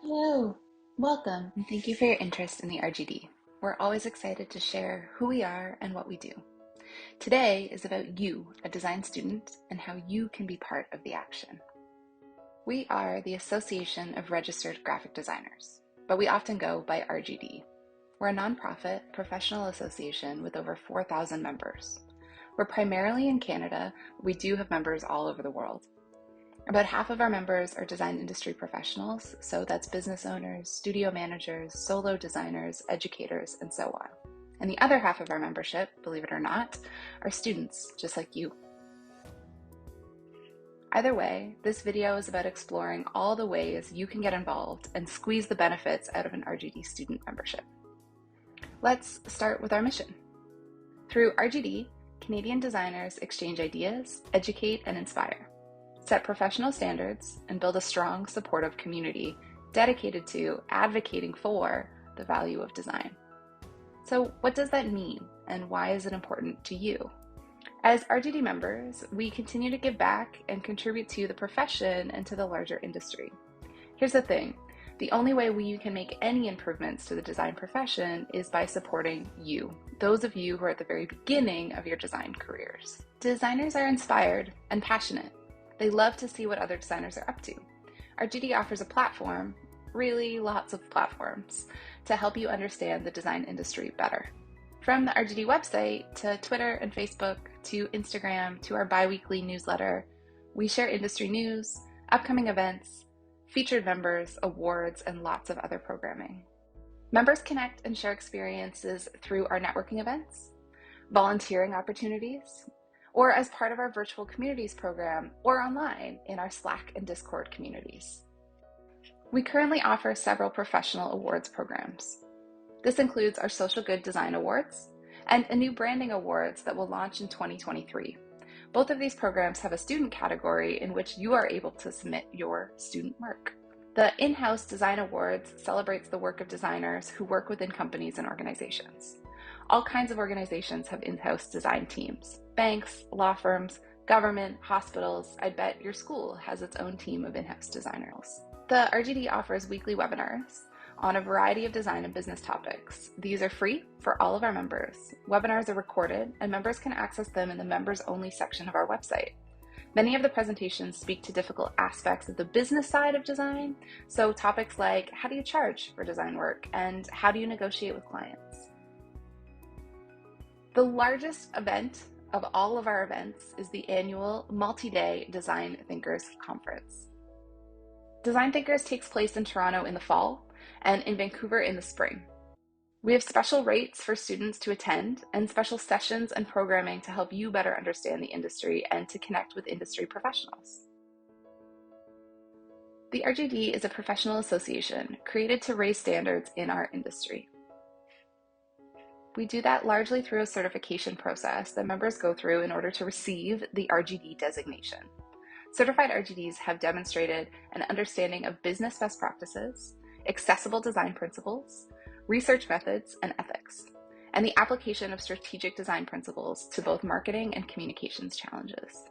Hello, welcome, and thank you for your interest in the RGD. We're always excited to share who we are and what we do. Today is about you, a design student, and how you can be part of the action. We are the Association of Registered Graphic Designers, but we often go by RGD. We're a nonprofit professional association with over 4,000 members. We're primarily in Canada, but we do have members all over the world. About half of our members are design industry professionals, so that's business owners, studio managers, solo designers, educators, and so on. And the other half of our membership, believe it or not, are students, just like you. Either way, this video is about exploring all the ways you can get involved and squeeze the benefits out of an RGD student membership. Let's start with our mission. Through RGD, Canadian designers exchange ideas, educate, and inspire, set professional standards, and build a strong, supportive community dedicated to advocating for the value of design. So what does that mean, and why is it important to you? As RGD members, we continue to give back and contribute to the profession and to the larger industry. Here's the thing. The only way we can make any improvements to the design profession is by supporting you, those of you who are at the very beginning of your design careers. Designers are inspired and passionate. They love to see what other designers are up to. RGD offers a platform, really lots of platforms, to help you understand the design industry better. From the RGD website to Twitter and Facebook to Instagram to our bi-weekly newsletter, we share industry news, upcoming events, featured members, awards, and lots of other programming. Members connect and share experiences through our networking events, volunteering opportunities, or as part of our virtual communities program, or online in our Slack and Discord communities. We currently offer several professional awards programs. This includes our Social Good Design Awards and a new branding awards that will launch in 2023. Both of these programs have a student category in which you are able to submit your student work. The in-house design awards celebrates the work of designers who work within companies and organizations. All kinds of organizations have in-house design teams. Banks, law firms, government, hospitals. I bet your school has its own team of in-house designers. The RGD offers weekly webinars on a variety of design and business topics. These are free for all of our members. Webinars are recorded and members can access them in the members only section of our website. Many of the presentations speak to difficult aspects of the business side of design. So topics like how do you charge for design work and how do you negotiate with clients? The largest event of all of our events is the annual multi-day Design Thinkers Conference. Design Thinkers takes place in Toronto in the fall and in Vancouver in the spring. We have special rates for students to attend and special sessions and programming to help you better understand the industry and to connect with industry professionals. The RGD is a professional association created to raise standards in our industry. We do that largely through a certification process that members go through in order to receive the RGD designation. Certified RGDs have demonstrated an understanding of business best practices, accessible design principles, research methods, and ethics, and the application of strategic design principles to both marketing and communications challenges.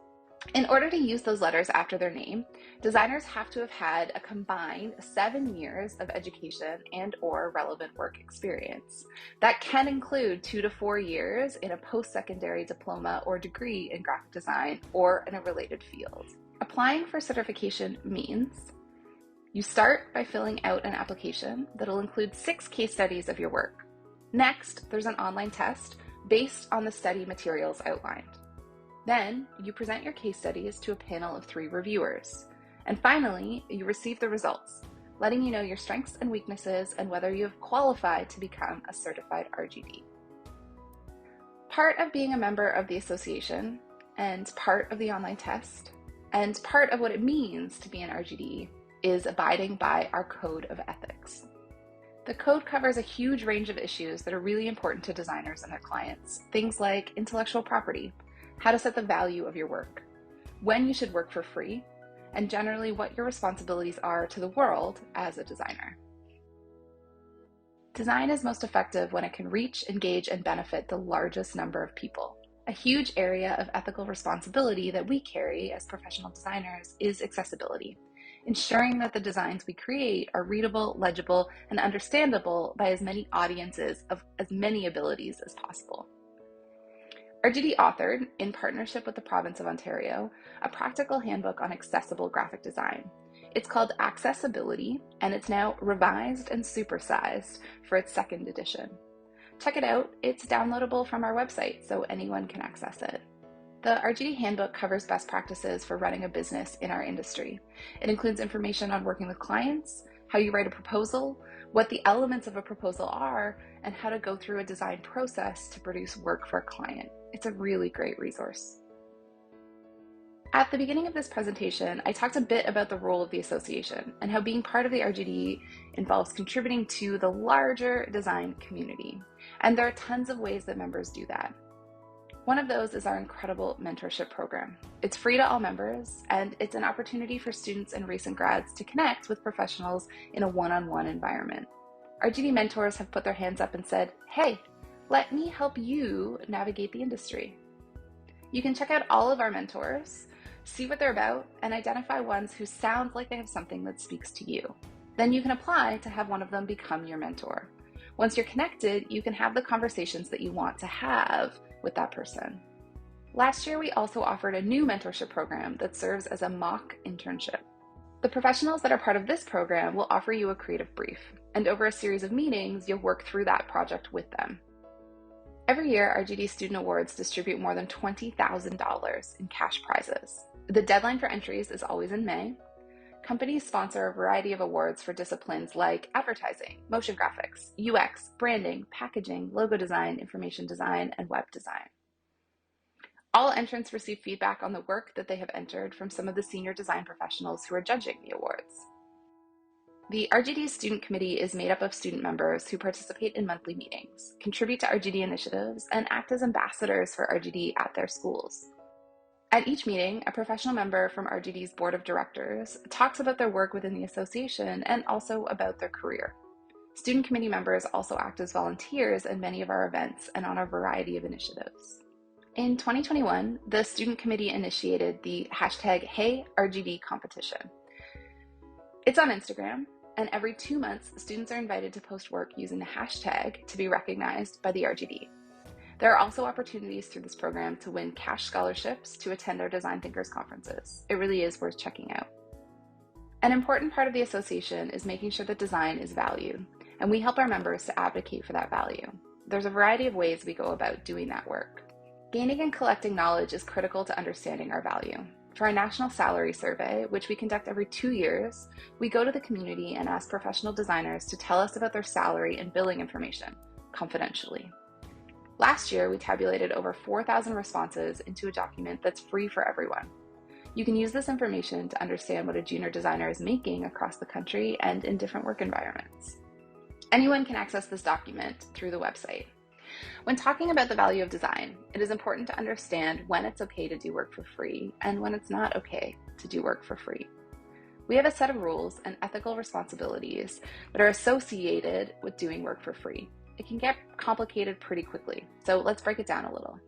In order to use those letters after their name, designers have to have had a combined 7 years of education and/or relevant work experience. That can include 2 to 4 years in a post-secondary diploma or degree in graphic design or in a related field. Applying for certification means you start by filling out an application that'll include 6 case studies of your work. Next, there's an online test based on the study materials outlined. Then, you present your case studies to a panel of 3 reviewers. And finally, you receive the results, letting you know your strengths and weaknesses and whether you have qualified to become a certified RGD. Part of being a member of the association, and part of the online test, and part of what it means to be an RGD is abiding by our code of ethics. The code covers a huge range of issues that are really important to designers and their clients. Things like intellectual property, how to set the value of your work, when you should work for free, and generally what your responsibilities are to the world as a designer. Design is most effective when it can reach, engage, and benefit the largest number of people. A huge area of ethical responsibility that we carry as professional designers is accessibility. ensuring that the designs we create are readable, legible, and understandable by as many audiences of as many abilities as possible. RGD authored, in partnership with the province of Ontario, a practical handbook on accessible graphic design. It's called Accessibility, and it's now revised and supersized for its second edition. Check it out. It's downloadable from our website, so anyone can access it. The RGD handbook covers best practices for running a business in our industry. It includes information on working with clients, how you write a proposal, what the elements of a proposal are, and how to go through a design process to produce work for a client. It's a really great resource. At the beginning of this presentation, I talked a bit about the role of the association and how being part of the RGD involves contributing to the larger design community. And there are tons of ways that members do that. One of those is our incredible mentorship program. It's free to all members, and it's an opportunity for students and recent grads to connect with professionals in a one-on-one environment. RGD mentors have put their hands up and said, "Hey, let me help you navigate the industry." You can check out all of our mentors, see what they're about, and identify ones who sound like they have something that speaks to you. Then you can apply to have one of them become your mentor. Once you're connected, you can have the conversations that you want to have with that person. Last year, we also offered a new mentorship program that serves as a mock internship. The professionals that are part of this program will offer you a creative brief, and over a series of meetings, you'll work through that project with them. Every year, RGD Student Awards distribute more than $20,000 in cash prizes. The deadline for entries is always in May. Companies sponsor a variety of awards for disciplines like advertising, motion graphics, UX, branding, packaging, logo design, information design, and web design. All entrants receive feedback on the work that they have entered from some of the senior design professionals who are judging the awards. The RGD Student Committee is made up of student members who participate in monthly meetings, contribute to RGD initiatives, and act as ambassadors for RGD at their schools. At each meeting, a professional member from RGD's board of directors talks about their work within the association and also about their career. Student committee members also act as volunteers in many of our events and on a variety of initiatives. In 2021, the student committee initiated the #HeyRGD competition. It's on Instagram, and every 2 months, students are invited to post work using the hashtag to be recognized by the RGD. There are also opportunities through this program to win cash scholarships to attend our Design Thinkers conferences. It really is worth checking out. An important part of the association is making sure that design is valued, and we help our members to advocate for that value. There's a variety of ways we go about doing that work. Gaining and collecting knowledge is critical to understanding our value. For our national salary survey, which we conduct every 2 years, we go to the community and ask professional designers to tell us about their salary and billing information, confidentially. Last year, we tabulated over 4,000 responses into a document that's free for everyone. You can use this information to understand what a junior designer is making across the country and in different work environments. Anyone can access this document through the website. When talking about the value of design, it is important to understand when it's okay to do work for free and when it's not okay to do work for free. We have a set of rules and ethical responsibilities that are associated with doing work for free. It can get complicated pretty quickly, so let's break it down a little.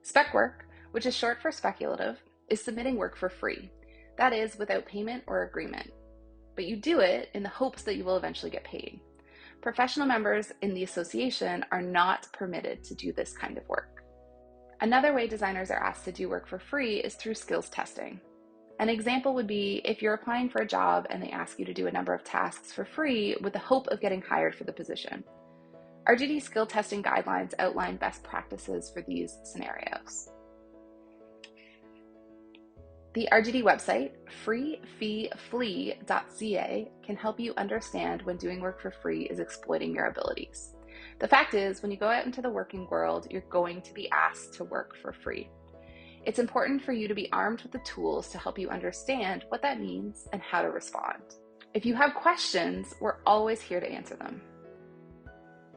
Spec work, which is short for speculative, is submitting work for free. That is, without payment or agreement. But you do it in the hopes that you will eventually get paid. Professional members in the association are not permitted to do this kind of work. Another way designers are asked to do work for free is through skills testing. An example would be if you're applying for a job and they ask you to do a number of tasks for free with the hope of getting hired for the position. RGD skill testing guidelines outline best practices for these scenarios. The RGD website, freefeeflee.ca, can help you understand when doing work for free is exploiting your abilities. The fact is, when you go out into the working world, you're going to be asked to work for free. It's important for you to be armed with the tools to help you understand what that means and how to respond. If you have questions, we're always here to answer them.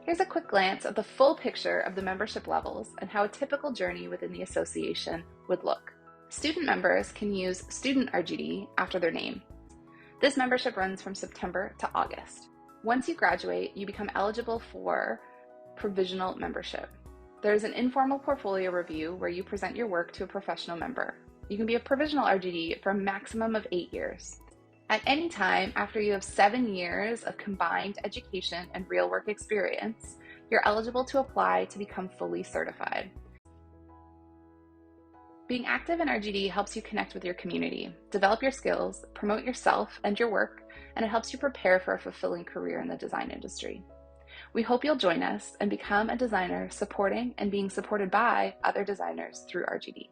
Here's a quick glance at the full picture of the membership levels and how a typical journey within the association would look. Student members can use Student RGD after their name. This membership runs from September to August. Once you graduate, you become eligible for provisional membership. There's an informal portfolio review where you present your work to a professional member. You can be a provisional RGD for a maximum of 8 years. At any time after you have 7 years of combined education and real work experience, you're eligible to apply to become fully certified. Being active in RGD helps you connect with your community, develop your skills, promote yourself and your work, and it helps you prepare for a fulfilling career in the design industry. We hope you'll join us and become a designer supporting and being supported by other designers through RGD.